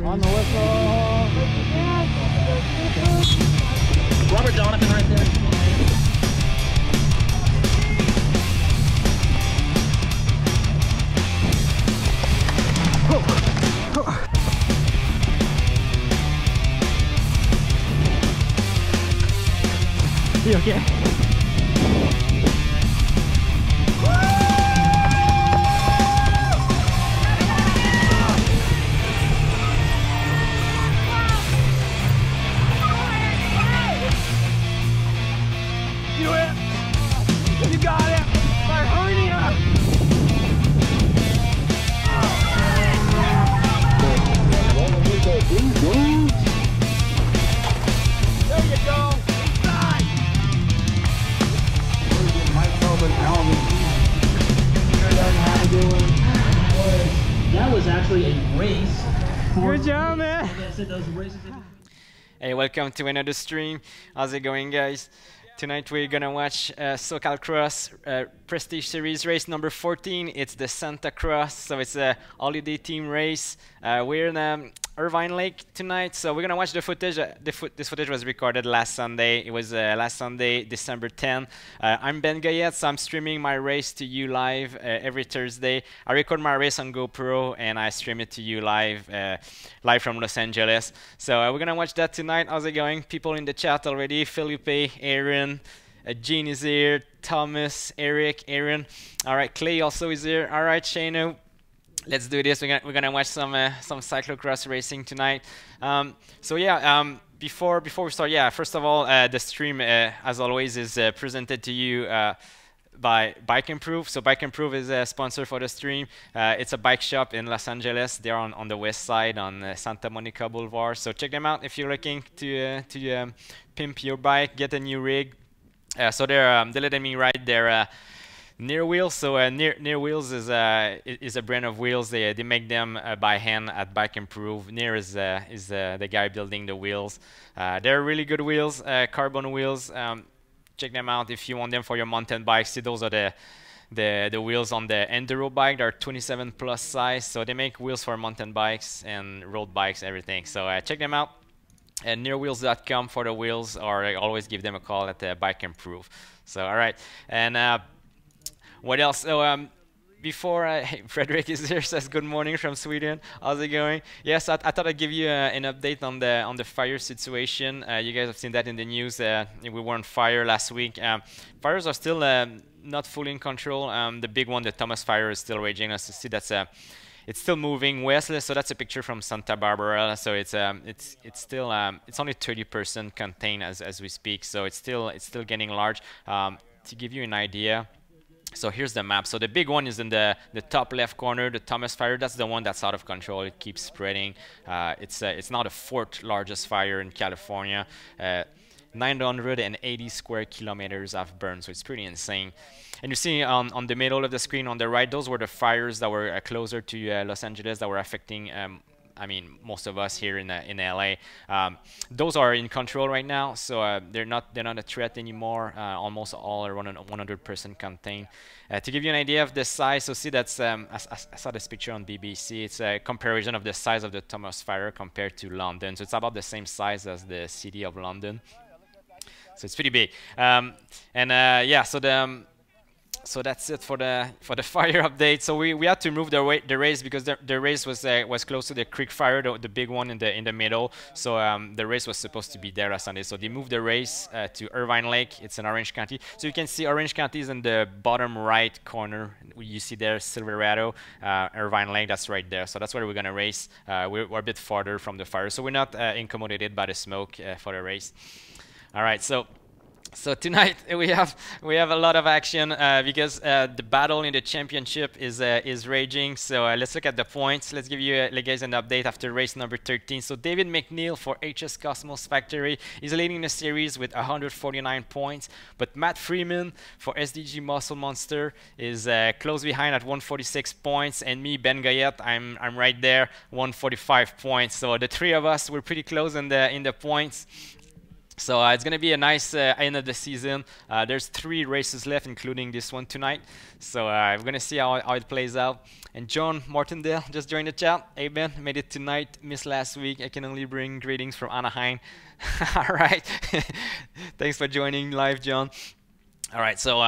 On the whistle. Robert Donovan right there. You okay? Do it! You got it! My hernia! There you go! Inside! That was actually a race. Good job, man. Hey, welcome to another stream. How's it going, guys? Tonight we're gonna watch SoCalCross Prestige Series race number 14. It's the Santa Cross, so it's a holiday team race. We're in Irvine Lake tonight, so we're gonna watch the footage. This footage was recorded last Sunday. It was last Sunday, December 10. I'm Ben Goyette, so I'm streaming my race to you live every Thursday. I record my race on GoPro and I stream it to you live, live from Los Angeles. So we're gonna watch that tonight. How's it going? People in the chat already. Felipe, Aaron, Gene is here. Thomas, Eric, Aaron. All right, Clay also is here. All right, Shano. Let's do this. We're gonna watch some cyclocross racing tonight. So yeah, before we start, yeah, first of all, the stream, as always, is presented to you by Bike Improve. So Bike Improve is a sponsor for the stream. It's a bike shop in Los Angeles. They're on the west side on Santa Monica Boulevard. So check them out if you're looking to pimp your bike, get a new rig. So they're letting me ride their Near Wheels. So Near Wheels is a brand of wheels. They make them by hand at Bike Improve. Near is the guy building the wheels. They're really good wheels, carbon wheels. Check them out if you want them for your mountain bikes. See, those are the wheels on the enduro bike. They're 27 plus size. So they make wheels for mountain bikes and road bikes, everything. So check them out. And nearwheels.com for the wheels, or always give them a call at Bike Improve. So all right, and what else? So before hey, Frederick is here, says good morning from Sweden. How's it going? Yes, I thought I'd give you an update on the fire situation. You guys have seen that in the news. We were on fire last week. Fires are still not fully in control. The big one, the Thomas fire, is still raging. As you see, that's it's still moving west. So that's a picture from Santa Barbara. So it's still it's only 30% contained as we speak. So it's still getting large. To give you an idea. So here's the map. So the big one is in the top left corner, the Thomas fire. That's the one that's out of control. It keeps spreading. It's now the fourth largest fire in California. 980 square kilometers have burned, so it's pretty insane. And you see on the middle of the screen on the right, those were the fires that were closer to Los Angeles that were affecting I mean, most of us here in LA. Those are in control right now, so they're not a threat anymore. Almost all are 100% contained. To give you an idea of the size, so see that's I saw this picture on BBC. It's a comparison of the size of the Thomas fire compared to London. So it's about the same size as the city of London. So it's pretty big. Yeah, so that's it for the fire update. So we had to move the race because the race was close to the creek fire, the big one in the middle. So the race was supposed to be there last Sunday. So they moved the race to Irvine Lake. It's in Orange County. So you can see Orange County is in the bottom right corner. You see there Silverado, Irvine Lake. That's right there. So that's where we're gonna race. We're a bit farther from the fire, so we're not incommodated by the smoke for the race. All right, so tonight we have a lot of action because the battle in the championship is raging. So let's look at the points. Let's give you guys an update after race number 13. So David McNeal for HS Cosmos Factory is leading the series with 149 points, but Matt Freeman for SDG Muscle Monster is close behind at 146 points, and me, Ben Goyette, I'm right there, 145 points. So the three of us, we're pretty close in the points. So it's going to be a nice end of the season. There's 3 races left, including this one tonight. So we're going to see how it plays out. And John Martindale just joined the chat. Hey Ben, made it tonight, missed last week. I can only bring greetings from Anaheim. All right. Thanks for joining live, John. All right, so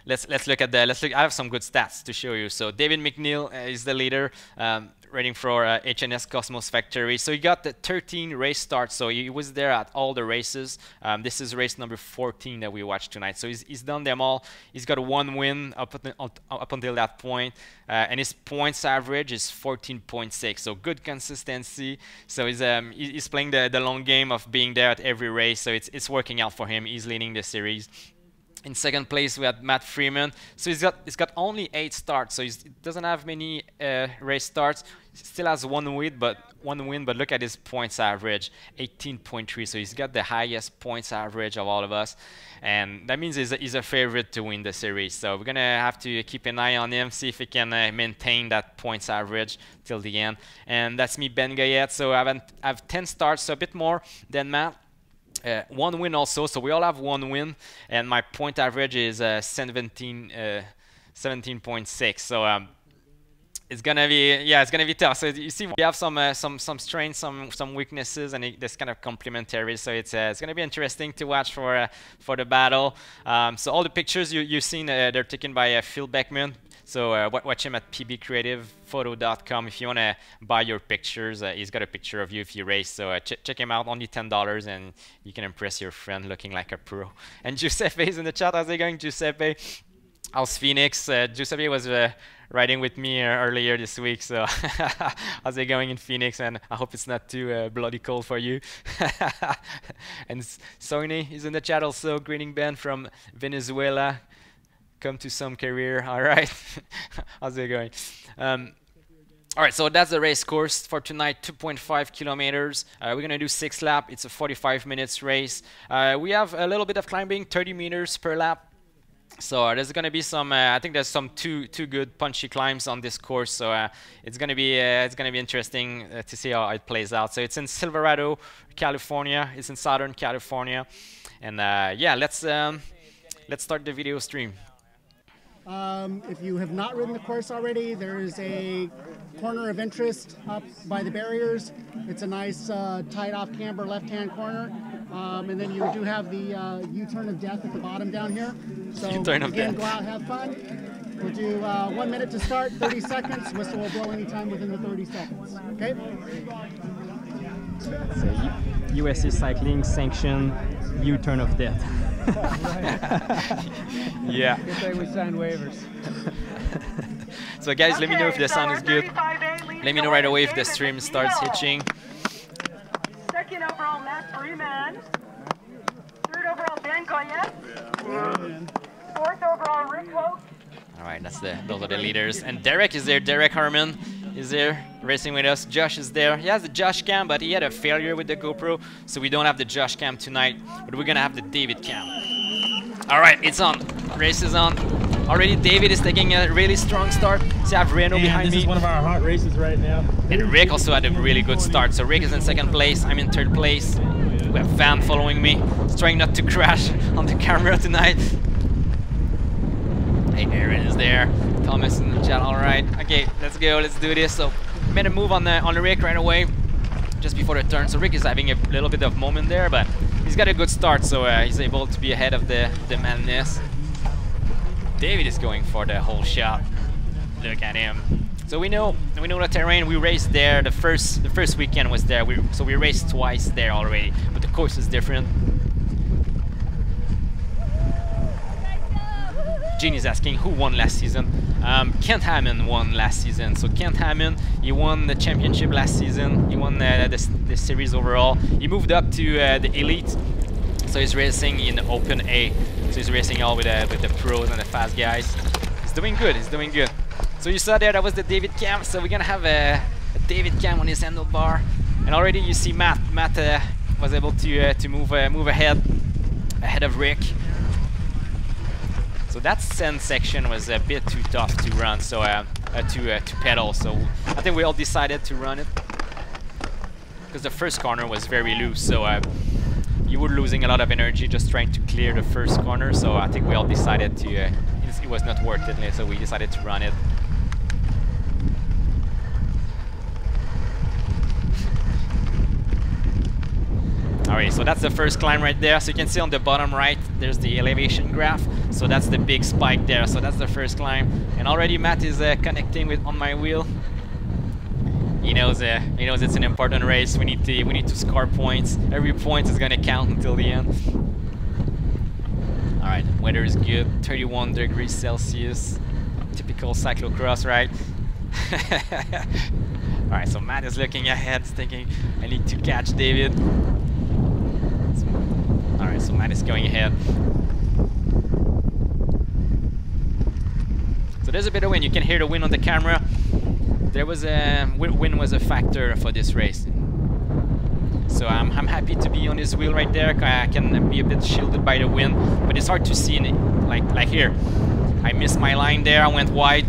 let's look at that. I have some good stats to show you. So David McNeal is the leader, rating for HNS Cosmos Factory. So he got the 13 race starts, so he was there at all the races. This is race number 14 that we watched tonight. So he's done them all. He's got 1 win up until that point, and his points average is 14.6. So good consistency. So he's playing the long game of being there at every race. So it's working out for him. He's leading the series. In second place, we had Matt Freeman. So he's got only 8 starts, so he doesn't have many race starts. He still has one win, but look at his points average, 18.3. So he's got the highest points average of all of us, and that means he's a favorite to win the series. So we're gonna have to keep an eye on him, see if he can maintain that points average till the end. And that's me, Ben Goyette. So I have 10 starts, so a bit more than Matt. 1 win also, so we all have 1 win, and my point average is 17.6. So it's gonna be tough. So you see, we have some strengths, some weaknesses, and this kind of complementary. So it's gonna be interesting to watch for the battle. So all the pictures you've seen, they're taken by Phil Beckman. So watch him at pbcreativephoto.com if you want to buy your pictures. He's got a picture of you if you race. So check him out, only $10, and you can impress your friend looking like a pro. And Giuseppe is in the chat. How's it going, Giuseppe? How's Phoenix? Giuseppe was riding with me earlier this week. So how's it going in Phoenix? And I hope it's not too bloody cold for you. And Sony is in the chat also. Greeting Ben from Venezuela. Come to some career. All right. How's it going? All right, so that's the race course for tonight, 2.5 kilometers. We're going to do 6 laps. It's a 45 minutes race. We have a little bit of climbing, 30 meters per lap. So there's going to be some, I think there's some two good punchy climbs on this course. So it's going to be interesting to see how it plays out. So it's in Silverado, California. It's in Southern California. And yeah, let's start the video stream. If you have not ridden the course already, there is a corner of interest up by the barriers. It's a nice tight off camber left-hand corner. And then you do have the U-turn of death at the bottom down here. So again, go out, have fun. We'll do 1 minute to start, 30 seconds. Whistle will blow anytime within the 30 seconds. Okay? So USA Cycling sanctioned U-turn of death. Yeah. Good thing we signed waivers. So guys, let me know if the sound is good. Let me know right away if the stream starts hitching. Second overall, Matt Freeman. Third overall, Ben Goyette. Fourth overall, Rick Hope. All right, those are the leaders. And Derek is there. Derek Harmon is there racing with us. Josh is there. He has the Josh cam, but he had a failure with the GoPro, so we don't have the Josh cam tonight, but we're gonna have the David cam. All right, it's on. Race is on. Already David is taking a really strong start. So I have Reno behind me. This is one of our hot races right now. And Rick also had a really good start. So Rick is in second place. I'm in third place. We have Van following me. He's trying not to crash on the camera tonight. Hey, Aaron is there. Thomas in the chat. All right. Okay, let's go. Let's do this. So made a move on Rick right away, just before the turn. So Rick is having a little bit of moment there, but he's got a good start, so he's able to be ahead of the madness. David is going for the whole shot. Look at him. So we know the terrain. We raced there. The first weekend was there. So we raced twice there already, but the course is different. Gene is asking who won last season. Kent Hammond won last season. So Kent Hammond, he won the championship last season. He won the series overall. He moved up to the elite. So he's racing in Open A. So he's racing all with the pros and the fast guys. He's doing good. He's doing good. So you saw there, that was the David cam. So we're gonna have a David cam on his handlebar. And already you see Matt. Matt was able to move ahead of Rick. So that sand section was a bit too tough to run, so to pedal. So I think we all decided to run it because the first corner was very loose. So you were losing a lot of energy just trying to clear the first corner. So I think we all decided to it was not worth it, so we decided to run it. Alright, so that's the first climb right there. So you can see on the bottom right, there's the elevation graph. So that's the big spike there. So that's the first climb. And already Matt is connecting with on my wheel. He knows it's an important race. We need to score points. Every point is gonna count until the end. Alright, weather is good. 31 degrees Celsius. Typical cyclo-cross, right? Alright, so Matt is looking ahead, thinking I need to catch David. Alright, so Matt is going ahead. So there's a bit of wind. You can hear the wind on the camera. There was wind was a factor for this race. So I'm happy to be on this wheel right there. I can be a bit shielded by the wind, but it's hard to see in it. Like here. I missed my line there. I went wide.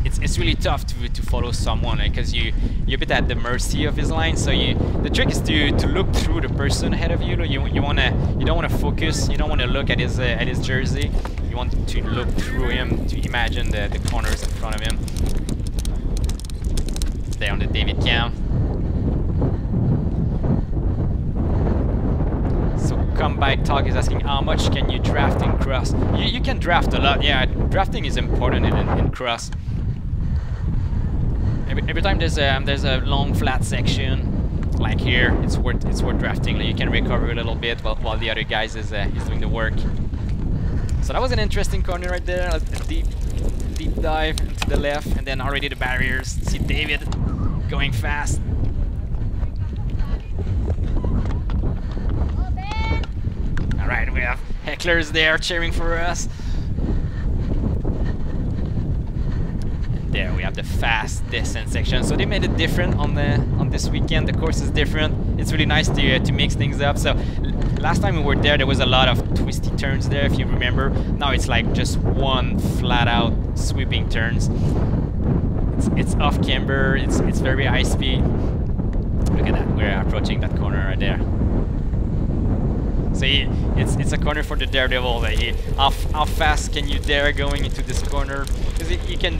It's really tough to follow someone because you're a bit at the mercy of his line. So the trick is to look through the person ahead of you. You don't want to focus. You don't want to look at his jersey. You want to look through him to imagine the corners in front of him. There on the David cam. So Comeback Talk is asking how much can you draft in cross? You can draft a lot. Yeah, drafting is important in cross. Every time there's a long flat section like here, it's worth drafting. Like you can recover a little bit while the other guys is doing the work. So that was an interesting corner right there. A deep dive to the left, and then already the barriers. See David going fast. All right, we have hecklers there cheering for us. There we have the fast descent section. So they made it different on this weekend. The course is different. It's really nice to mix things up. So last time we were there was a lot of twisty turns there, if you remember. Now it's like just one flat out sweeping turns. It's off camber. It's very high speed. Look at that. We're approaching that corner right there. So it's a corner for the daredevil. How fast can you dare going into this corner? Because you can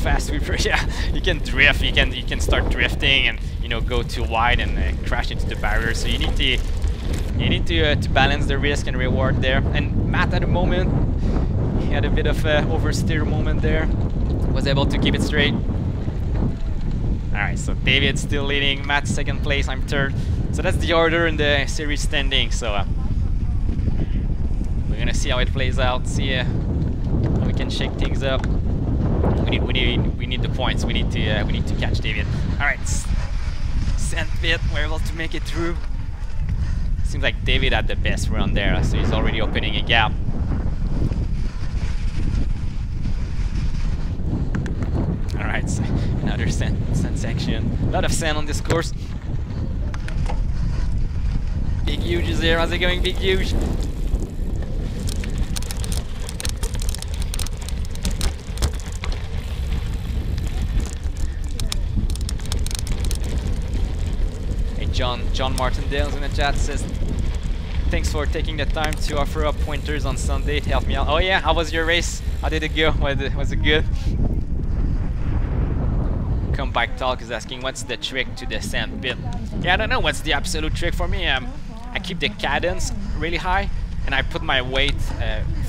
fast sweeper, yeah, you can drift. You can start drifting and go too wide and crash into the barrier. So you need to balance the risk and reward there. And Matt at the moment, he had a bit of oversteer moment there. Was able to keep it straight. All right, so David's still leading. Matt's second place. I'm third. So that's the order in the series standing. So we're gonna see how it plays out. See how we can shake things up. We need the points. We need to catch David. All right, sand pit. We're able to make it through. Seems like David had the best run there, so he's already opening a gap. All right, so another sand section. A lot of sand on this course. Big Huge is there. How's it going, Big Huge? John Martindale in the chat says, thanks for taking the time to offer up pointers on Sunday to help me out. Oh yeah, how was your race? How did it go? Was it good? Comeback Talk is asking, what's the trick to the sand pit? Yeah, I don't know what's the absolute trick for me. I keep the cadence really high and I put my weight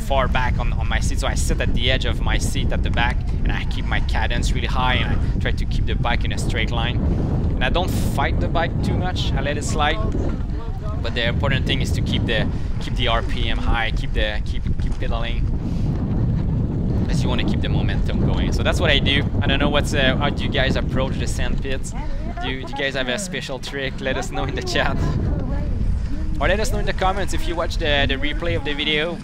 far back on my seat. So I sit at the edge of my seat at the back and I keep my cadence really high and I try to keep the bike in a straight line. And I don't fight the bike too much. I let it slide. But the important thing is to keep the RPM high, keep pedaling, as you want to keep the momentum going. So that's what I do. I don't know how do you guys approach the sand pits? Do you guys have a special trick? Let us know in the chat. Or let us know in the comments if you watch the replay of the video.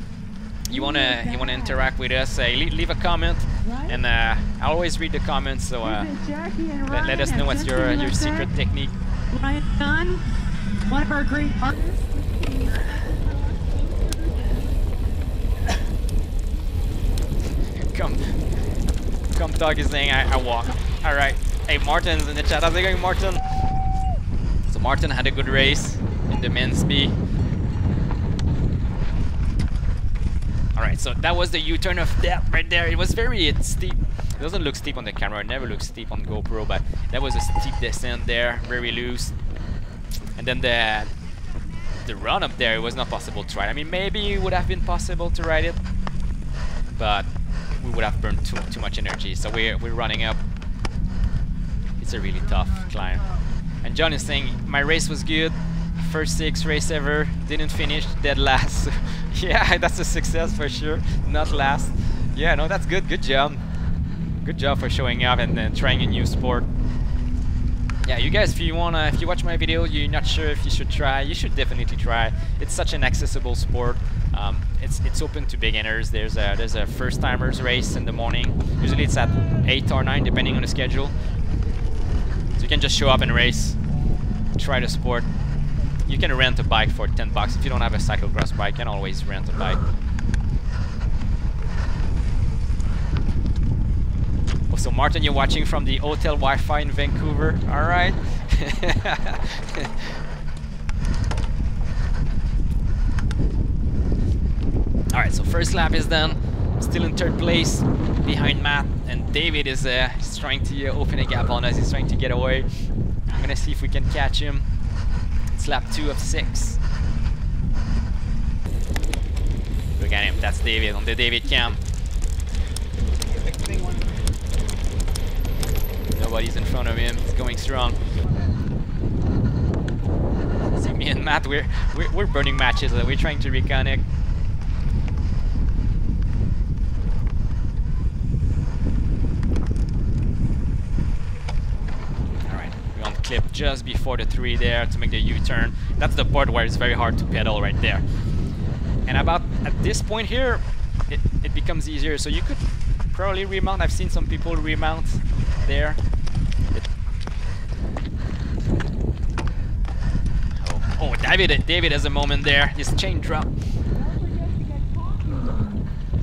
You wanna interact with us? Leave a comment, and I always read the comments. So let us know what's your secret technique. Ryan Dunn, one of our great artists. Come Talk is saying I walk. All right. Hey, Martin's in the chat. How's it going, Martin? So Martin had a good race. on the men's B. Alright, so that was the U-turn of death right there. It was very steep. It doesn't look steep on the camera, it never looks steep on GoPro, but that was a steep descent there, very loose. And then the run up there, it was not possible to ride. I mean, maybe it would have been possible to ride it, but we would have burned too much energy. So we're running up. It's a really tough climb. And John is saying, my race was good. First 6 race ever, didn't finish, dead last. Yeah, that's a success for sure. Not last. Yeah, no, that's good. Good job. Good job for showing up and then trying a new sport. Yeah, you guys, if you watch my video, you're not sure if you should try, you should definitely try. It's such an accessible sport. It's open to beginners. There's a first timers race in the morning. Usually it's at 8 or 9 depending on the schedule. So you can just show up and race, try the sport. You can rent a bike for 10 bucks. If you don't have a cyclocross bike, you can always rent a bike. Oh, so Martin, you're watching from the hotel Wi-Fi in Vancouver. All right. All right, so first lap is done. Still in 3rd place behind Matt, and David is trying to open a gap on us. He's trying to get away. I'm gonna see if we can catch him. It's lap 2 of 6. Look at him, that's David on the David cam. Nobody's in front of him, he's going strong. See, me and Matt, we're burning matches, we're trying to reconnect. Clip just before the 3 there to make the U-turn. That's the part where it's very hard to pedal right there. And about at this point here, it becomes easier. So you could probably remount. I've seen some people remount there. Oh, David has a moment there. His chain dropped.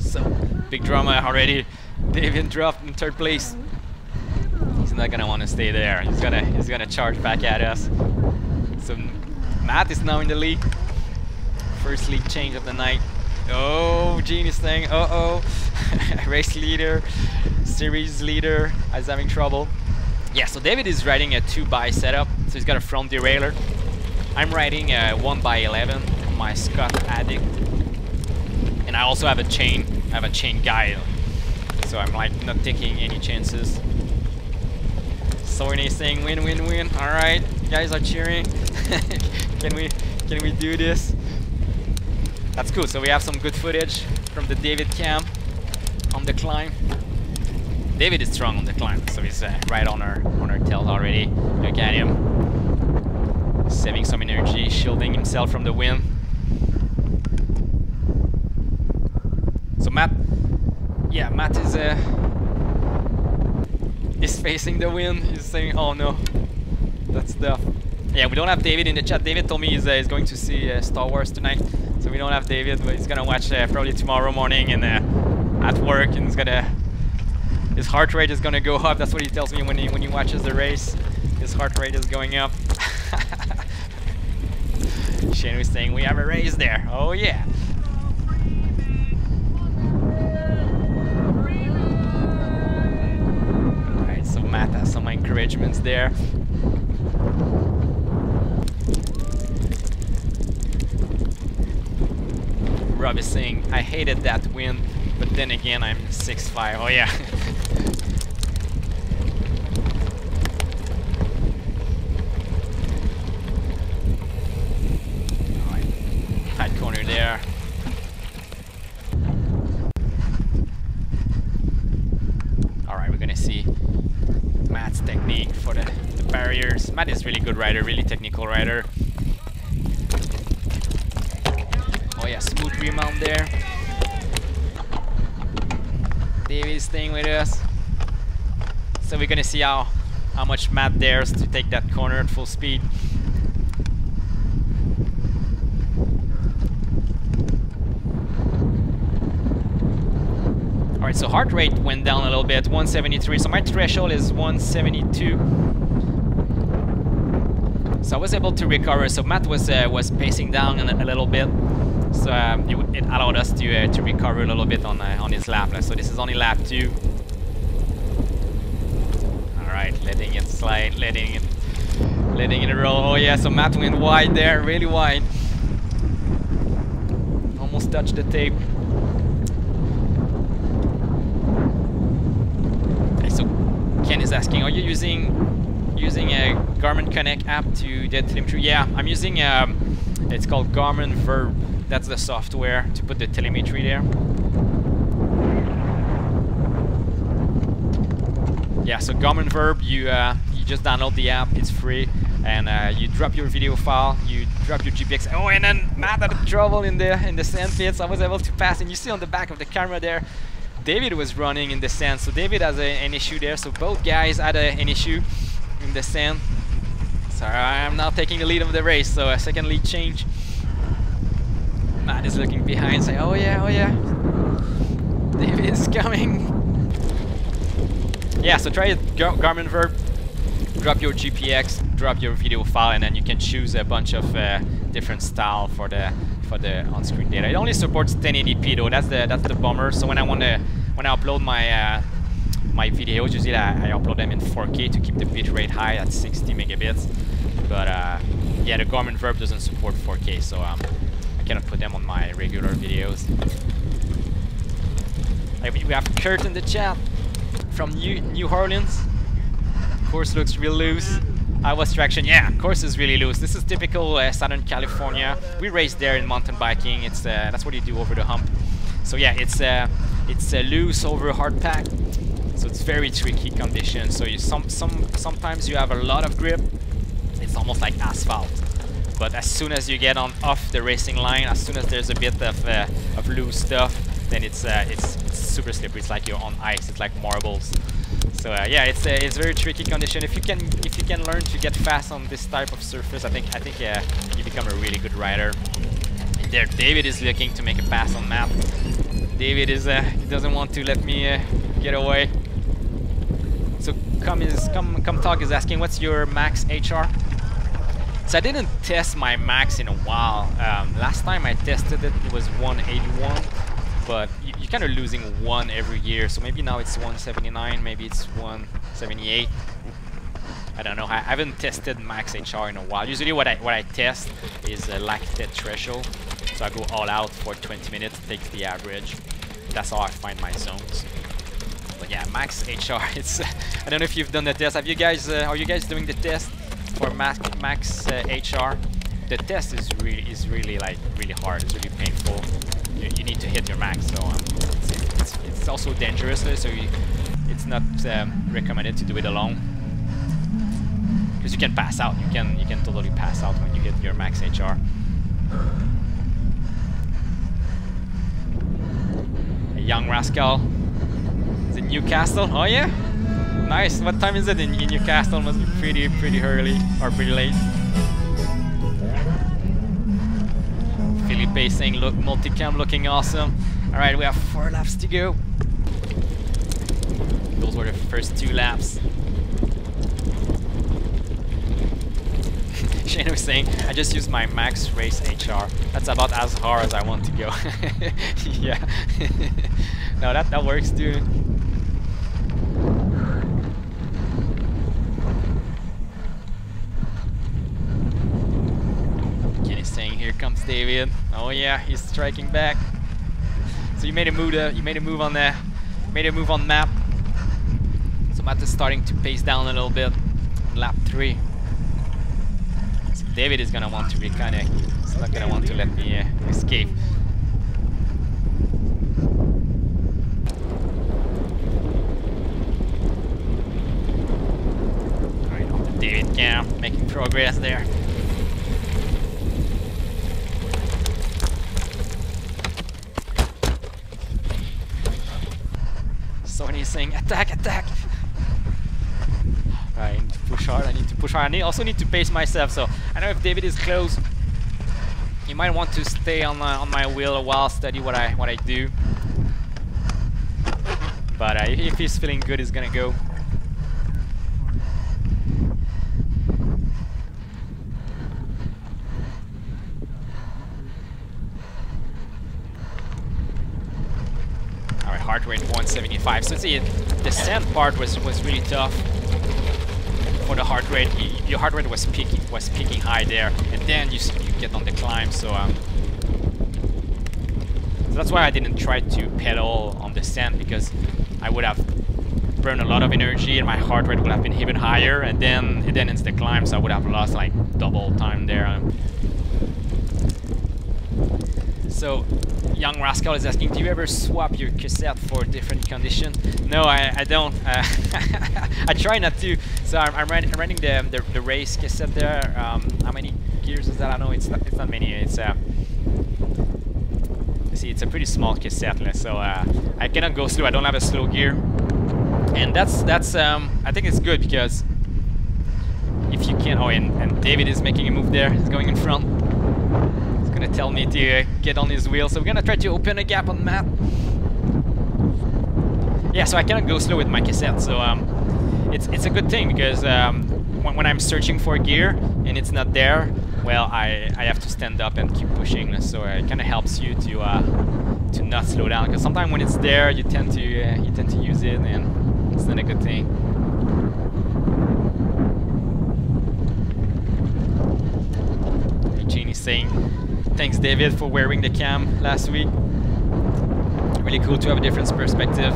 So big drama already. David dropped in 3rd place. He's not gonna want to stay there. He's gonna charge back at us. So Matt is now in the lead. First lead change of the night. Oh, Gene is saying, uh-oh. Race leader, series leader is having trouble. Yeah, so David is riding a 2x setup. So he's got a front derailleur. I'm riding a 1x11, my Scott Addict. And I also have a chain. I have a chain guide. So I'm like not taking any chances. So when he's saying win, win, win. All right, you guys are cheering. Can we do this? That's cool. So we have some good footage from the David cam on the climb. David is strong on the climb, so he's right on our tails already. Look at him, saving some energy, shielding himself from the wind. So Matt is facing the wind. He's saying, "Oh no, that's tough." Yeah, we don't have David in the chat. David told me he's going to see Star Wars tonight, so we don't have David, but he's gonna watch probably tomorrow morning and at work, and his heart rate is gonna go up. That's what he tells me when he watches the race. His heart rate is going up. Shane was saying we have a race there. Oh yeah. Alright, so Matt has some encouragements there. Rob is saying, I hated that win, but then again I'm 6'5". Oh yeah. Alright, tight corner there. Alright, we're gonna see Matt's technique for the barriers. Matt is really good rider, really technical rider. Oh yeah, smooth remount there. David is staying with us. So we're gonna see how much Matt dares to take that corner at full speed. Alright, so heart rate went down a little bit, 173. So my threshold is 172. So I was able to recover. So Matt was pacing down a little bit, so it allowed us to recover a little bit on his lap. So this is only lap 2. All right, letting it slide, letting it roll. Oh yeah, so Matt went wide there, really wide. Almost touched the tape. Okay, so Ken is asking, are you using a Garmin Connect app to get telemetry? Yeah, I'm using it's called Garmin Verb. That's the software to put the telemetry there. Yeah, so Garmin Verb, you just download the app, it's free, and you drop your video file, you drop your GPX. Oh, and then Matt had trouble in the sand pits. I was able to pass, and you see on the back of the camera there, David was running in the sand. So David has an issue there. So both guys had an issue in the sand. So I'm now taking the lead of the race. So a second lead change. Matt is looking behind, saying, "Oh yeah, oh yeah, David is coming." Yeah, so try it, Garmin Verb. Drop your GPX, drop your video file, and then you can choose a bunch of different style for the on-screen data. It only supports 1080p though. That's the bummer. So when I upload my my videos, usually I upload them in 4K to keep the bitrate high at 60 megabits. But yeah, the Garmin Verb doesn't support 4K, so I cannot put them on my regular videos. We have Kurt in the chat from New Orleans. Course looks real loose. I was traction. Yeah, course is really loose. This is typical Southern California. We race there in mountain biking. It's that's what you do over the hump. So yeah, it's loose over hard pack. So it's very tricky conditions. So you sometimes you have a lot of grip. It's almost like asphalt. But as soon as you get off the racing line, as soon as there's a bit of loose stuff, then it's super slippery. It's like you're on ice. It's like marbles. So yeah, it's very tricky condition. If you can learn to get fast on this type of surface, I think you become a really good rider. And there, David is looking to make a pass on map. David is he doesn't want to let me get away. So come talk is asking, what's your max HR? So I didn't test my max in a while. Last time I tested it, it was 181. But you're kind of losing one every year, so maybe now it's 179, maybe it's 178. I don't know. I haven't tested max HR in a while. Usually what I test is a lactate threshold, so I go all out for 20 minutes, takes the average. That's how I find my zones. But yeah, max HR. It's I don't know if you've done the test. Have you guys? Are you guys doing the test for max HR? The test is really hard. It's really painful. You need to hit your max, so it's also dangerous. So it's not recommended to do it alone, because you can pass out. You can totally pass out when you hit your max HR. A young rascal. Is it Newcastle? Oh yeah, nice. What time is it in Newcastle? Must be pretty early or pretty late. Felipe saying, look, multicam looking awesome. All right, we have 4 laps to go. Those were the first 2 laps. Shane was saying, I just used my max race HR. That's about as hard as I want to go. Yeah. No, that works, dude. Saying, here comes David. Oh yeah, he's striking back. So you made a move on map. So Matt is starting to pace down a little bit on lap 3. So David is gonna want to reconnect. He's not gonna want to let me escape. Alright, on the David cam, making progress there. Sony saying, attack, attack! I need to push hard, I need to push hard. I also need to pace myself, so I know if David is close, you might want to stay on my wheel a while, study what I do. But if he's feeling good, he's gonna go. heart rate 175. So see, the descent part was really tough for the heart rate. Your heart rate was peaking high there, and then you get on the climb. So that's why I didn't try to pedal on the descent, because I would have burned a lot of energy and my heart rate would have been even higher, and then it's the climb, so I would have lost like double time there. So Young Rascal is asking, do you ever swap your cassette for different condition? No, I don't. I try not to. So I'm running the race cassette there. How many gears is that? I don't know. It's not many. It's see, it's a pretty small cassette, so I cannot go slow. I don't have a slow gear, and that's I think it's good, because if you can. Oh, and David is making a move there. He's going in front. He's gonna tell me to get on his wheel. So we're gonna try to open a gap on the map. Yeah, so I cannot go slow with my cassette. So it's a good thing, because when I'm searching for a gear and it's not there, well, I have to stand up and keep pushing. So it kind of helps you to not slow down, because sometimes when it's there, you tend to use it, and it's not a good thing. Eugene is saying, thanks David for wearing the cam last week. Really cool to have a different perspective.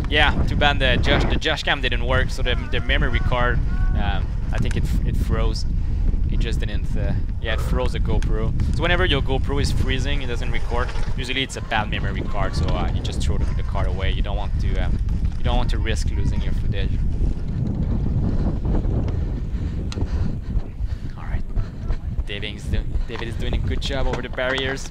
Yeah, too bad the Josh cam didn't work, so the memory card, I think it froze. It just didn't. Yeah, it froze the GoPro. So whenever your GoPro is freezing, it doesn't record. Usually it's a bad memory card, so you just throw the card away. You don't want to risk losing your footage. All right, David is doing a good job over the barriers.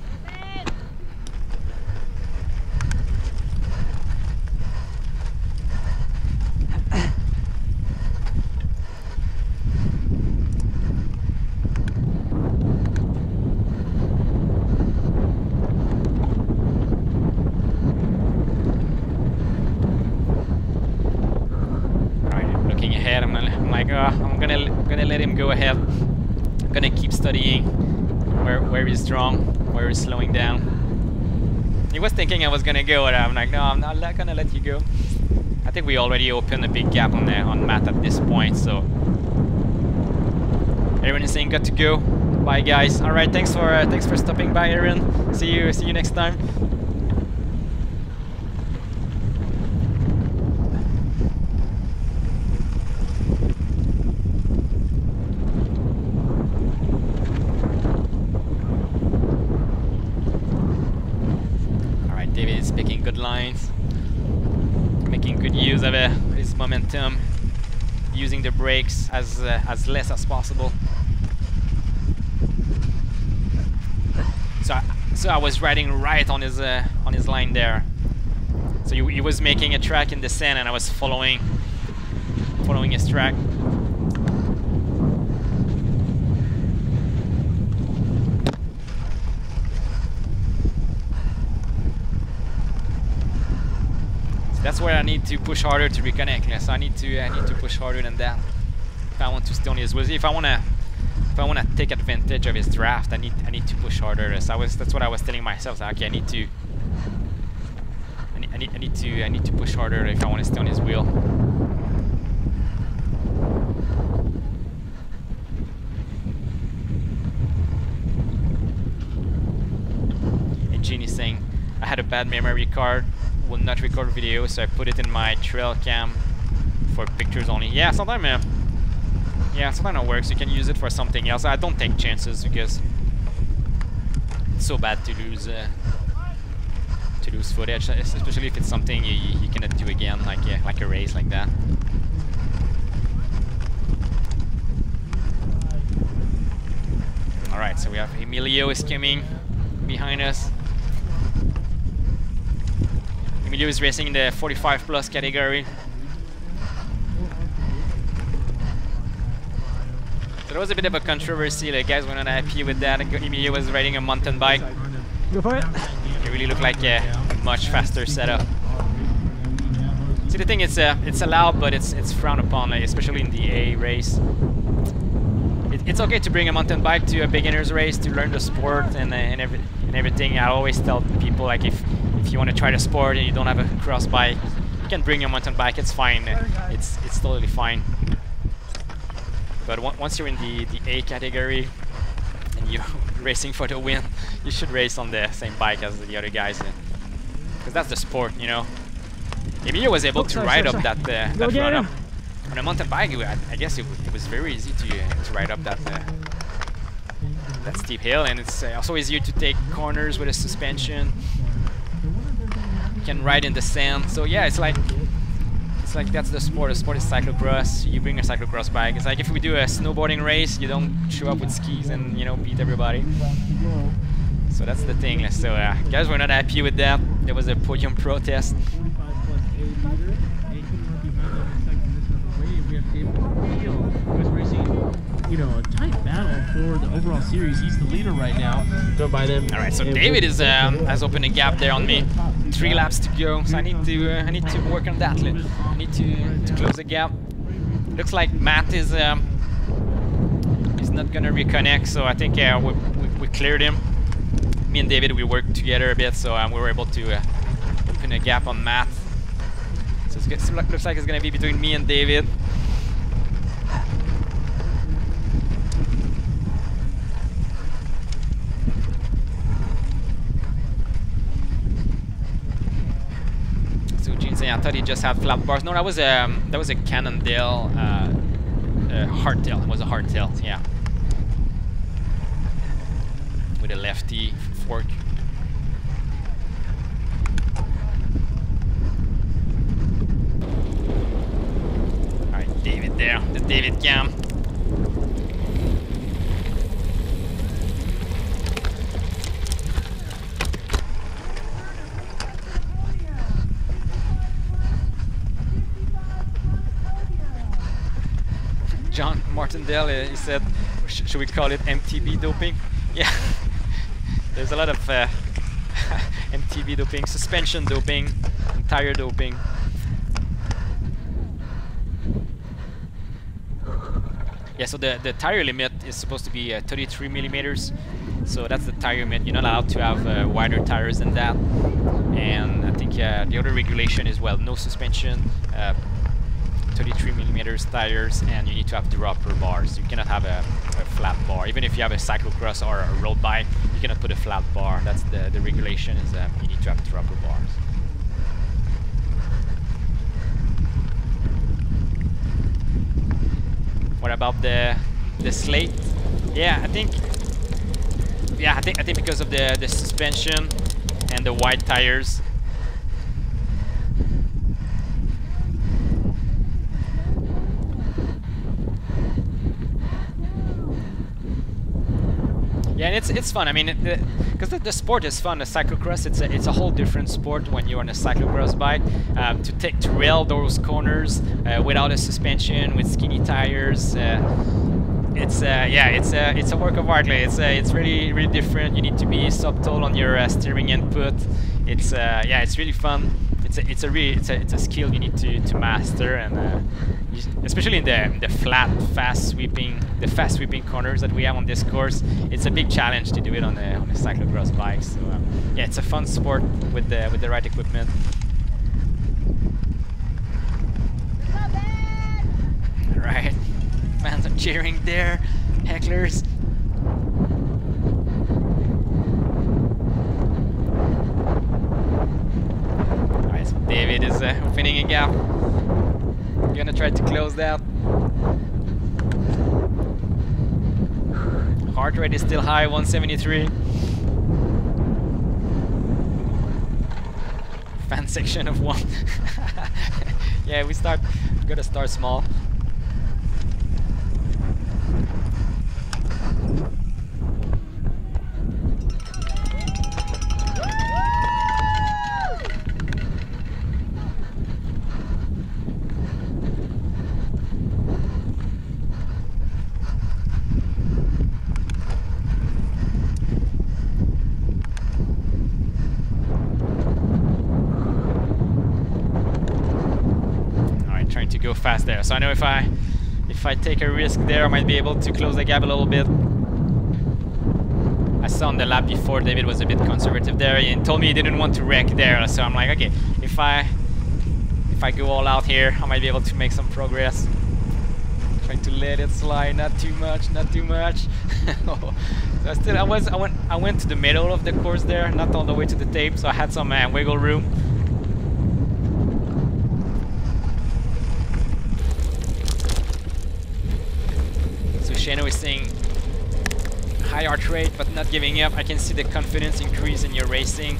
I'm gonna let him go ahead. I'm gonna keep studying where he's strong, where he's slowing down. He was thinking I was gonna go, and I'm like, no, I'm not gonna let you go. I think we already opened a big gap on Matt at this point, so everyone is saying got to go. Bye guys. All right, thanks for stopping by, Aaron. See you next time. Picking good lines, making good use of his momentum, using the brakes as less as possible. So I was riding right on his line there. So he was making a track in the sand, and I was following his track. That's where I need to push harder to reconnect. So I need to push harder than that if I want to stay on his wheels. If I wanna take advantage of his draft, I need to push harder. So that's what I was telling myself. Okay, I need to push harder if I want to stay on his wheel. And Gene is saying, I had a bad memory card. Will not record video, so I put it in my trail cam for pictures only. Yeah, sometimes it works. You can use it for something else. I don't take chances, because it's so bad to lose footage, especially if it's something you cannot do again, like a race like that. All right, so we have Emilio is coming behind us. Emilio is racing in the 45 plus category. So there was a bit of a controversy. The guys were not happy with that. Emilio was riding a mountain bike. Go for it. It really looked like a much faster setup. See, the thing is, it's allowed, but it's frowned upon, especially in the A race. It's okay to bring a mountain bike to a beginner's race to learn the sport and and everything. I always tell people, like, if you want to try the sport and you don't have a cross bike, you can bring your mountain bike. It's fine. It's totally fine. But once you're in the A category and you're racing for the win, you should race on the same bike as the other guys, because that's the sport, you know. Emilio was able to ride up that run up on a mountain bike. I guess it was very easy to ride up that steep hill, and it's also easier to take corners with a suspension. You can ride in the sand. So yeah, it's like that's the sport. The sport is cyclocross. You bring a cyclocross bike. It's like if we do a snowboarding race, you don't show up with skis and, you know, beat everybody. So that's the thing. So guys were not happy with that. There was a podium protest. You know, a tight battle for the overall series. He's the leader right now. Don't buy them. All right, so David has opened a gap there on me. 3 laps to go, so I need to work on that. I need to close the gap. Looks like Matt is not gonna reconnect, so I think we cleared him. Me and David, we worked together a bit, so we were able to open a gap on Matt. So it looks like it's gonna be between me and David. I thought he just had flat bars. No, that was a Cannondale hardtail. It was a hardtail, yeah, with a lefty fork. All right, David there, the David cam. John Martindale, he said, should we call it MTB doping? Yeah, there's a lot of MTB doping, suspension doping, and tire doping. Yeah, so the tire limit is supposed to be 33 millimeters. So that's the tire limit. You're not allowed to have wider tires than that. And I think the other regulation is, well, no suspension, 33 millimeters tires, and you need to have dropper bars. You cannot have a flat bar. Even if you have a cyclocross or a road bike, you cannot put a flat bar. That's the regulation is you need to have dropper bars. What about the slate? Yeah, I think because of the suspension and the wide tires. Yeah, and it's fun. I mean, because the sport is fun. The cyclocross, it's a whole different sport when you're on a cyclocross bike. To rail those corners without a suspension, with skinny tires, it's a work of art. It's really different. You need to be subtle on your steering input. It's really fun. It's a skill you need to master, and especially in the flat, fast sweeping corners that we have on this course, it's a big challenge to do it on a cyclocross bike. So yeah, it's a fun sport with the right equipment. All right, fans are cheering there, hecklers. David is opening a gap. Gonna try to close that. Heart rate is still high, 173. Fan section of 1. Yeah, we gotta start small. Go fast there, so I know if I take a risk there, I might be able to close the gap a little bit. I saw on the lap before David was a bit conservative there and told me he didn't want to wreck there. So I'm like, okay, if I go all out here, I might be able to make some progress. Trying to let it slide, not too much, not too much. So still, I went to the middle of the course there, not all the way to the tape, so I had some wiggle room. So Shano is saying high heart rate, but not giving up. I can see the confidence increase in your racing.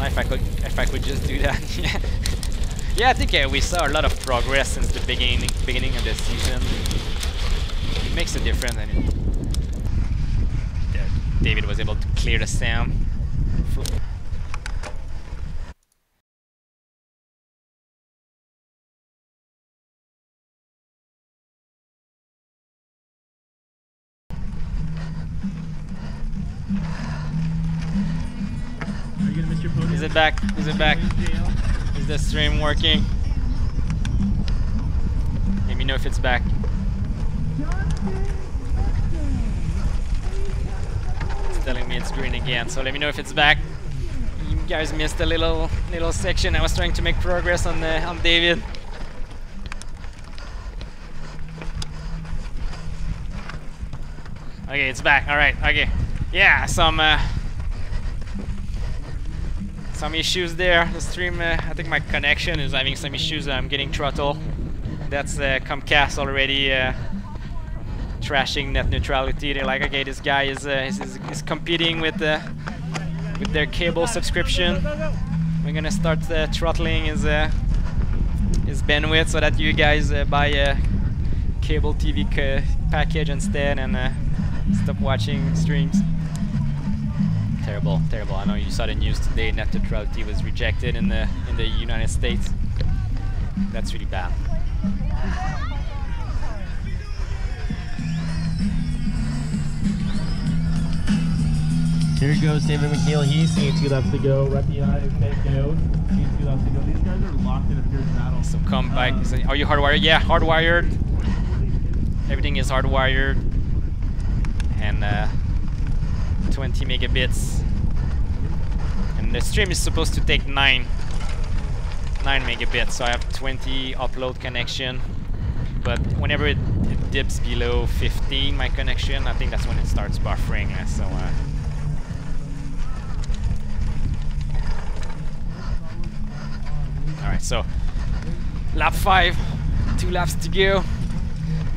If I could just do that. Yeah, I think we saw a lot of progress since the beginning of the season. It makes a difference. I mean, David was able to clear the sound. Are you gonna miss your podium? Is it back? Is it back? Is the stream working? Let me know if it's back. It's telling me it's green again, so let me know if it's back. You guys missed a little section. I was trying to make progress on David. Okay, it's back. All right. Okay. Yeah, some issues there. The stream, I think my connection is having some issues. I'm getting throttle. That's Comcast already trashing net neutrality. They're like, okay, this guy is competing with their cable subscription. We're gonna start throttling his bandwidth so that you guys buy a cable TV package instead and stop watching streams. Terrible, terrible. I know you saw the news today. Net neutrality was rejected in the United States. That's really bad. Here goes David McNeal. He's seeing 2 laps to go. Right behind Go. 2 laps to go. These guys are locked in a fierce battle. Some comeback. Are you hardwired? Yeah, hardwired. Everything is hardwired. And 20 megabits. And the stream is supposed to take 9 megabits. So I have 20 upload connection. But whenever it dips below 15, my connection, I think that's when it starts buffering. So. Alright, so lap 5, 2 laps to go.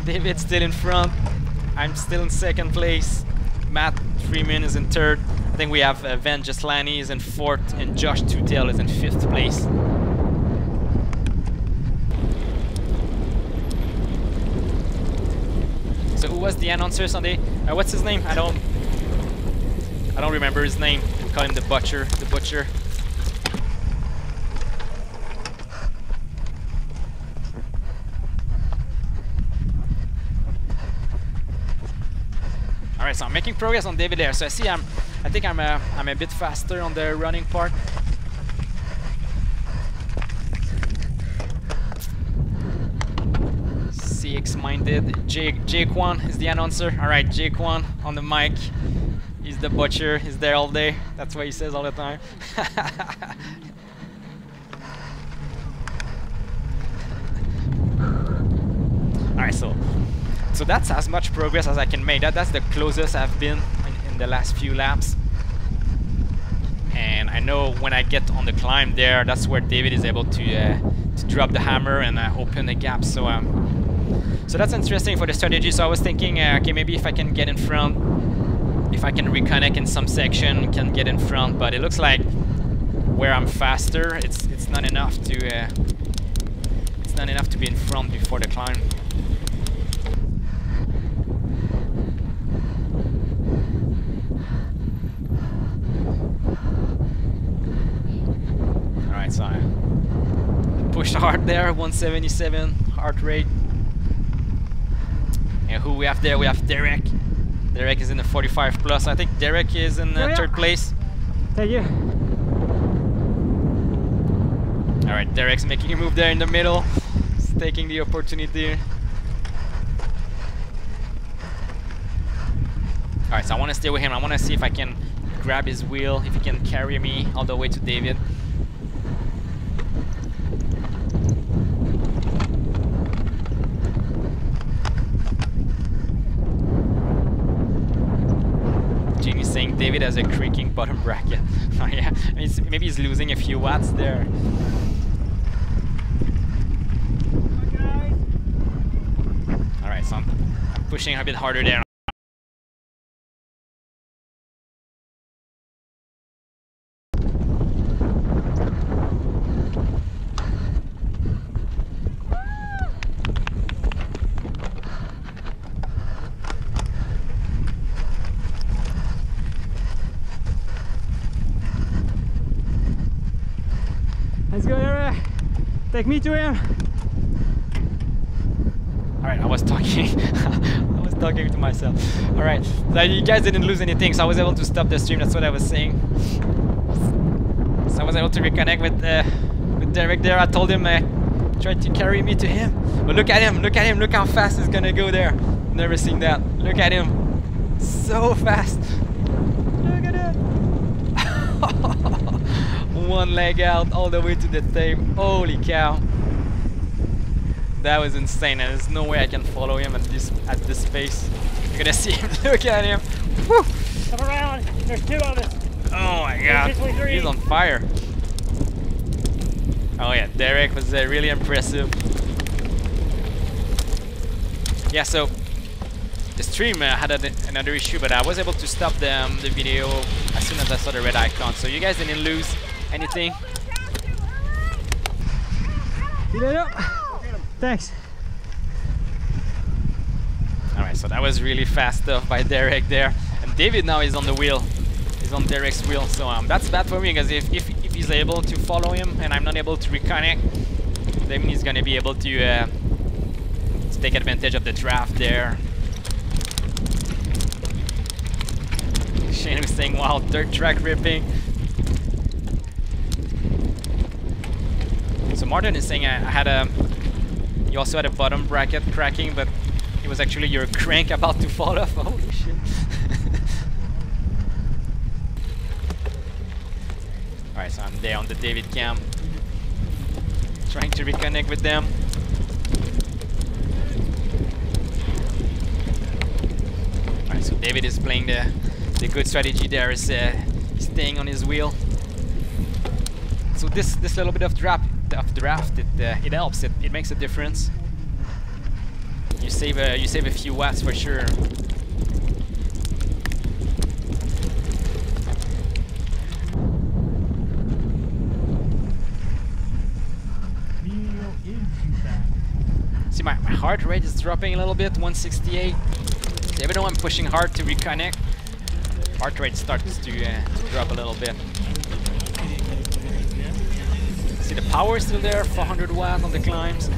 David's still in front. I'm still in second place. Matt Freeman is in third. I think we have Van Jaslani is in fourth and Josh Tutel is in 5th place. So who was the announcer Sunday? What's his name? I don't remember his name. We call him the Butcher. The Butcher. Alright, so I'm making progress on David there. So I see I think I'm a bit faster on the running part. CX-minded. Jake Wan is the announcer. Alright, Jake Wan on the mic. He's the Butcher. He's there all day. That's what he says all the time. Alright, so that's as much progress as I can make. That's the closest I've been in the last few laps. And I know when I get on the climb there, that's where David is able to drop the hammer and open the gap. So that's interesting for the strategy. So I was thinking, okay, maybe if I can get in front, if I can reconnect in some section, can get in front. But it looks like where I'm faster, it's not enough to be in front before the climb. Alright, so I pushed hard there, 177 heart rate. And who we have there? We have Derek. Derek is in the 45 plus. I think Derek is in third place. Thank you. Alright, Derek's making a move there in the middle. He's taking the opportunity. Alright, so I want to stay with him. I want to see if I can grab his wheel, if he can carry me all the way to David. Jamie's saying David has a creaking bottom bracket. Oh yeah, I mean, maybe he's losing a few watts there. Alright, so I'm pushing a bit harder there. Let's go, Derek. Take me to him. Alright, I was talking. I was talking to myself. Alright, so you guys didn't lose anything, so I was able to stop the stream. That's what I was saying. So I was able to reconnect with Derek there. I told him try to carry me to him. But look at him! Look at him! Look how fast he's gonna go there. Never seen that. Look at him! So fast! Look at that! One leg out all the way to the tape. Holy cow! That was insane, and there's no way I can follow him at this pace. You're gonna see him. Look at him! Woo! Come around. There's 2 of us. Oh my god! He's on fire! Oh yeah, Derek was really impressive. Yeah, so the stream had another issue, but I was able to stop the video as soon as I saw the red icon. So you guys didn't lose anything. Get it up. Thanks. Alright, so that was really fast stuff by Derek there. And David now is on the wheel. He's on Derek's wheel, so that's bad for me, because if he's able to follow him and I'm not able to reconnect, then he's gonna be able to take advantage of the draft there. Shane was saying, wow, dirt track ripping. So Martin is saying you also had a bottom bracket cracking, but it was actually your crank about to fall off. Holy shit. Alright, so I'm there on the David cam, trying to reconnect with them. Alright, so David is playing the good strategy there, is staying on his wheel. So this little bit of draft, it helps. It makes a difference. You save a few watts for sure. See, my heart rate is dropping a little bit, 168. So even though I'm pushing hard to reconnect, heart rate starts to drop a little bit. See, the power is still there, 400 watts on the climbs.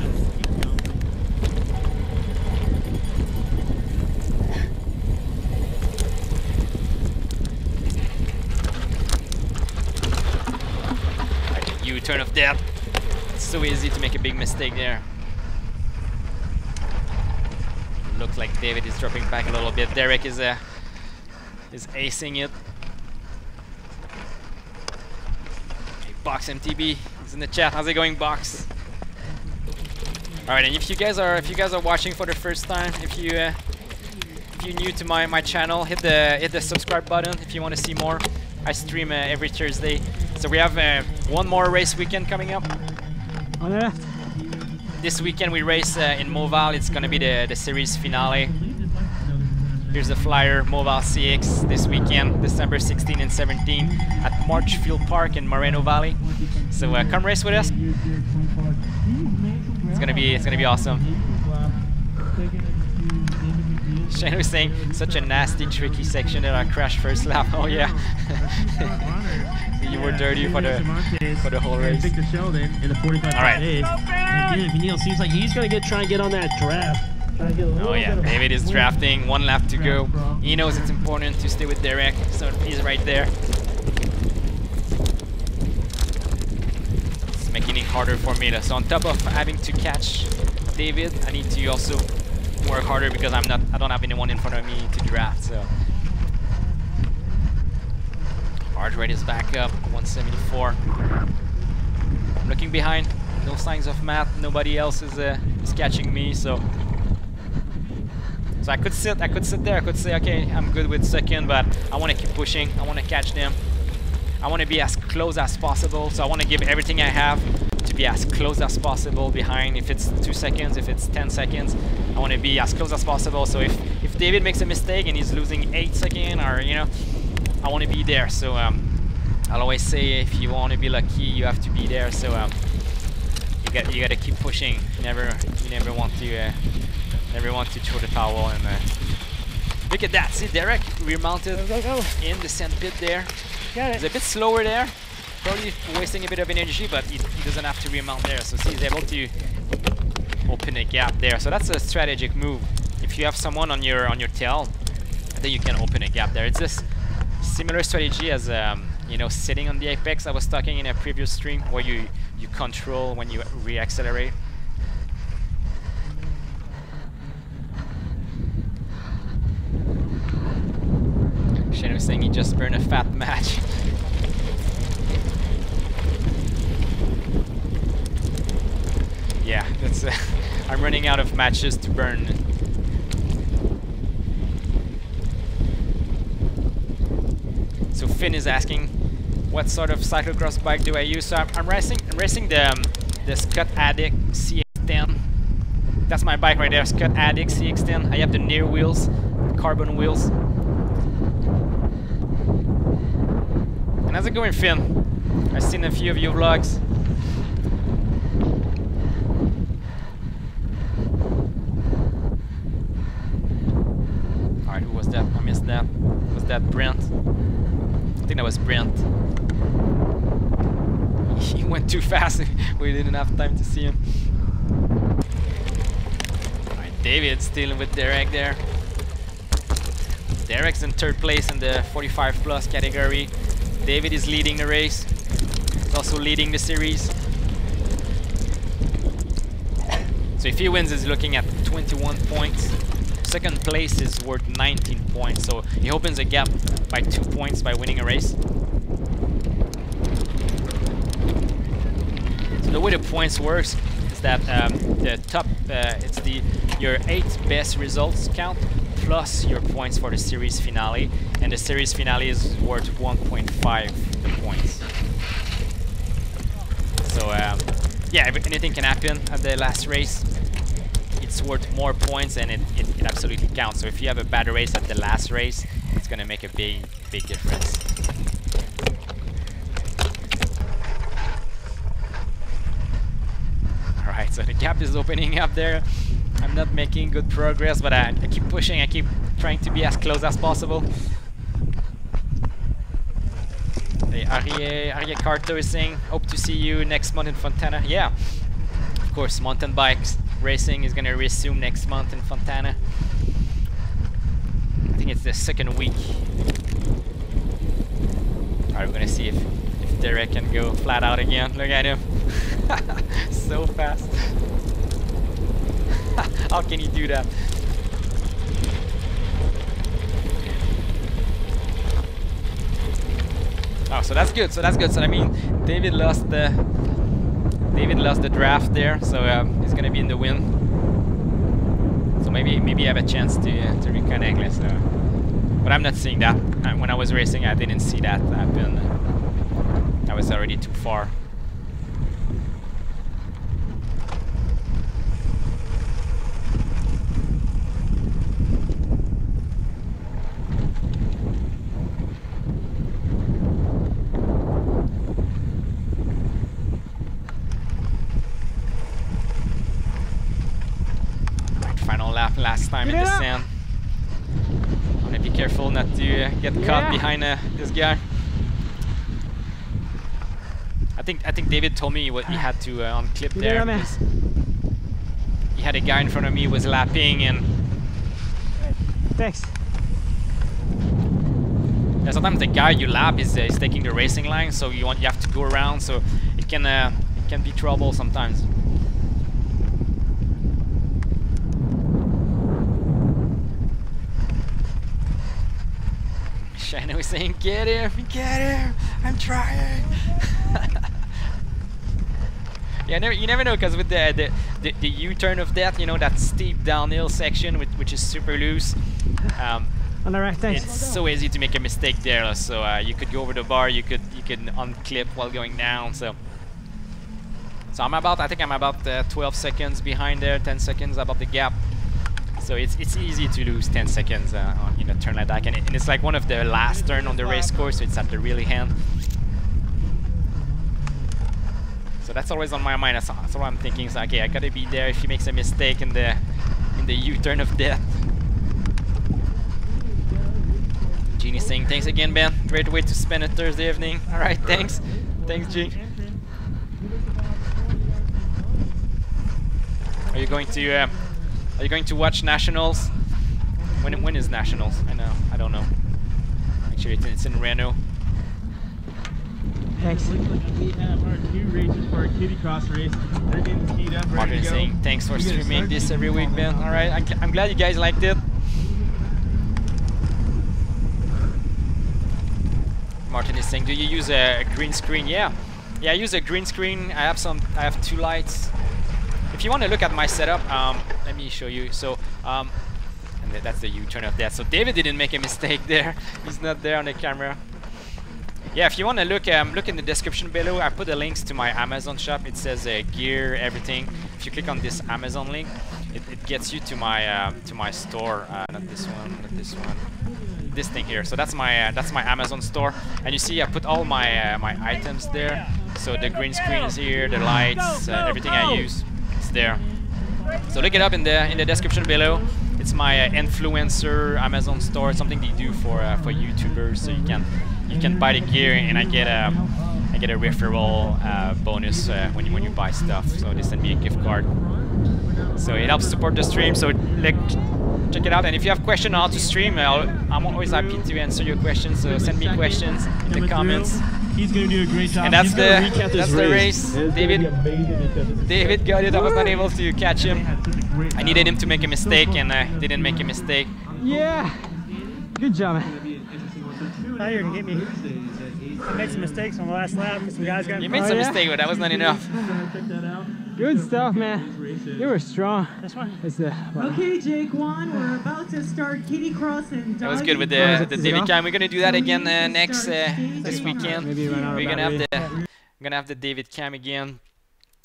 U-turn of death. It's so easy to make a big mistake there. Looks like David is dropping back a little bit. Derek is acing it. Hey, Box MTB is in the chat. How's it going, Box? All right, and if you guys are watching for the first time, if you're new to my channel, hit the subscribe button if you want to see more. I stream every Thursday. So we have one more race weekend coming up. On the left. This weekend we race in Moval. It's gonna be the series finale. Here's the flyer, Moval CX this weekend, December 16 and 17 at Marchfield Park in Moreno Valley. So come race with us. It's gonna be awesome. Shane was saying, such a nasty, tricky section that I crashed first lap. Oh yeah. You were dirty for the whole race. All right. McNeal seems like he's gonna try and get on that draft. Oh yeah, David is drafting. 1 lap to go. He knows it's important to stay with Derek, so he's right there. It's making it harder for me. So on top of having to catch David, I need to also work harder because I don't have anyone in front of me to draft. So Heart rate is back up, 174. I'm looking behind, no signs of Matt, nobody else is catching me, so I could sit there, I could say, okay, I'm good with second, but I want to keep pushing, I want to catch them. I want to be as close as possible, so I want to give everything I have to be as close as possible behind. If it's 2 seconds, if it's 10 seconds, I want to be as close as possible. So if David makes a mistake and he's losing 8 seconds, or you know, I want to be there. So I'll always say, if you want to be lucky, you have to be there. So you got to keep pushing. You never want to throw the towel. And look at that. See, Derek remounted in the sand pit there. He's a bit slower there, probably wasting a bit of energy, but he doesn't have to remount there. So see, he's able to open a gap there. So that's a strategic move. If you have someone on your tail, then you can open a gap there. It's just similar strategy as you know, sitting on the apex I was talking in a previous stream, where you control when you reaccelerate. Shane was saying he just burned a fat match. Yeah, that's. I'm running out of matches to burn. So Finn is asking, what sort of cyclocross bike do I use? So I'm racing the Scott Addict CX10. That's my bike right there, Scott Addict CX10. I have the near wheels, carbon wheels. And how's it going, Finn? I've seen a few of your vlogs. Alright, who was that? I missed that. Was that Brent? I think that was Brent. He went too fast. We didn't have time to see him. Alright, David's still with Derek there. Derek's in 3rd place in the 45 plus category. David is leading the race. He's also leading the series. So if he wins, he's looking at 21 points. 2nd place is worth 19 points. So he opens a gap by 2 points by winning a race. So the way the points works is that the top, it's your 8 best results count plus your points for the series finale, and the series finale is worth 1.5 points. So yeah, anything can happen at the last race. It's worth more points, and it absolutely counts. So if you have a bad race at the last race, it's gonna make a big difference. Alright, so the gap is opening up there. I'm not making good progress, but I keep pushing, I keep trying to be as close as possible. Hey, Arye Carto is saying, hope to see you next month in Fontana. Yeah, of course, mountain bikes racing is gonna resume next month in Fontana. I think it's the 2nd week. Alright, we're gonna see if Derek can go flat out again. Look at him. So fast. How can he do that? Oh, so that's good. So that's good. So I mean, David lost the draft there. So he's gonna be in the win. So maybe I have a chance to reconnect. So, but I'm not seeing that. When I was racing, I didn't see that happen. I was already too far. Last time in the sand. I'm gonna be careful not to get caught behind this guy. I think David told me what he had to unclip there, because he had a guy in front of me who was lapping, and Thanks. Yeah, sometimes the guy you lap is taking the racing line, so you have to go around, so it can be trouble sometimes. Shano is saying, get him, I'm trying. Yeah, you never know, because with the U-turn of that, you know, that steep downhill section, which is super loose. On the right, thanks. It's so easy to make a mistake there. So you could go over the bar, you could unclip while going down. So I think I'm about 12 seconds behind there, 10 seconds about the gap. So it's easy to lose 10 seconds in a turn like that, and it's like one of the last turn on the race course, so it's at the really end. So that's always on my mind. That's what I'm thinking. So okay, I gotta be there if he makes a mistake in the U-turn of death. Gene is saying thanks again, Ben. Great way to spend a Thursday evening. All right, thanks, Gene. Are you going to watch Nationals? When is Nationals? I don't know. Actually, it's in Reno. Thanks. We have our 2 races for our kitty cross race. They're getting teed up. Martin is saying thanks for streaming this every week, Ben. All right, I'm glad you guys liked it. Martin is saying, do you use a green screen? Yeah, I use a green screen. I have 2 lights. If you want to look at my setup, let me show you. So, and that's the U-turn of that. So David didn't make a mistake there. He's not there on the camera. Yeah, if you want to look in the description below. I put the links to my Amazon shop. It says gear, everything. If you click on this Amazon link, it gets you to my store. Not this one. This thing here. So that's my Amazon store. And you see, I put all my items there. So the green screen is here, the lights, everything I use, it's there. So look it up in the description below. It's my influencer Amazon store. Something they do for YouTubers. So you can buy the gear, and I get a referral bonus when you buy stuff. So they send me a gift card. So it helps support the stream. So like, check it out. And if you have questions on how to stream, I'm always happy to answer your questions. So send me questions in the comments. He's going to do a great job. And that's the race. David got it. I was not able to catch him. I needed him to make a mistake, and I didn't make a mistake. Yeah. Good job, man. Now you're gonna get me. I made some mistakes on the last lap. Some guys got. You made some mistake, but that was not enough. Good stuff, man. You were strong. This one. Wow. Okay, Jake Juan, we're about to start kitty cross and That was good with the David cam. We're gonna do that again this weekend. We're gonna have the David cam again.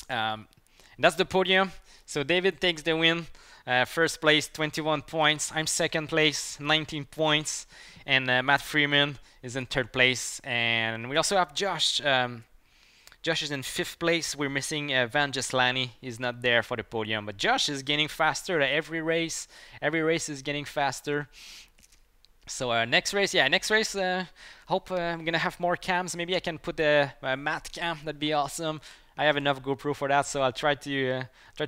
That's the podium. So David takes the win. First place, 21 points. I'm second place, 19 points. And Matt Freeman is in third place. And we also have Josh. Josh is in 5th place. We're missing Van Gislani. He's not there for the podium. But Josh is getting faster every race. Every race is getting faster. So next race, hope I'm going to have more cams. Maybe I can put a Matt cam. That'd be awesome. I have enough GoPro for that, so I'll try to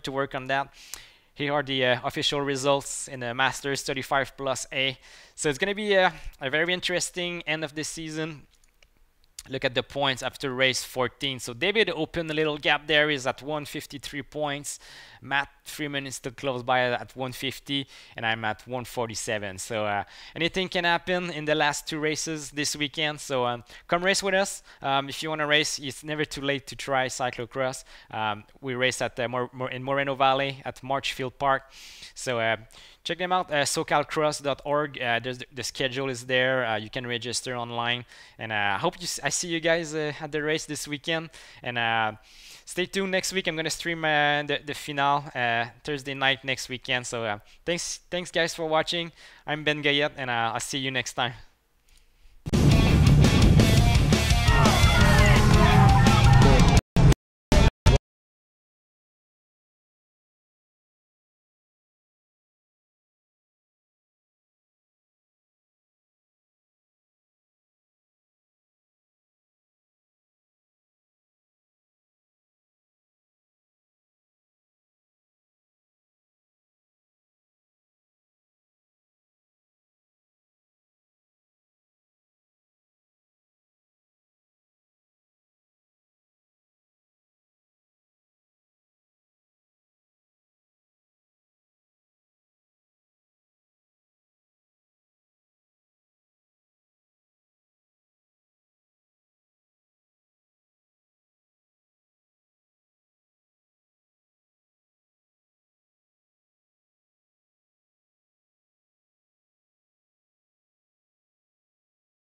work on that. Here are the official results in the Masters 35 plus A. So it's going to be a very interesting end of the season. Look at the points after race 14. So David opened a little gap there. He's at 153 points. Matt Freeman is still close by at 150, and I'm at 147. So anything can happen in the last 2 races this weekend. So come race with us. If you want to race, it's never too late to try cyclocross. We race at in Moreno Valley at Marchfield Park. So check them out, SoCalCross.org. The schedule is there. You can register online. And I hope I see you guys at the race this weekend. And stay tuned next week. I'm going to stream the finale Thursday night next weekend. So thanks guys for watching. I'm Ben Goyette, and I'll see you next time.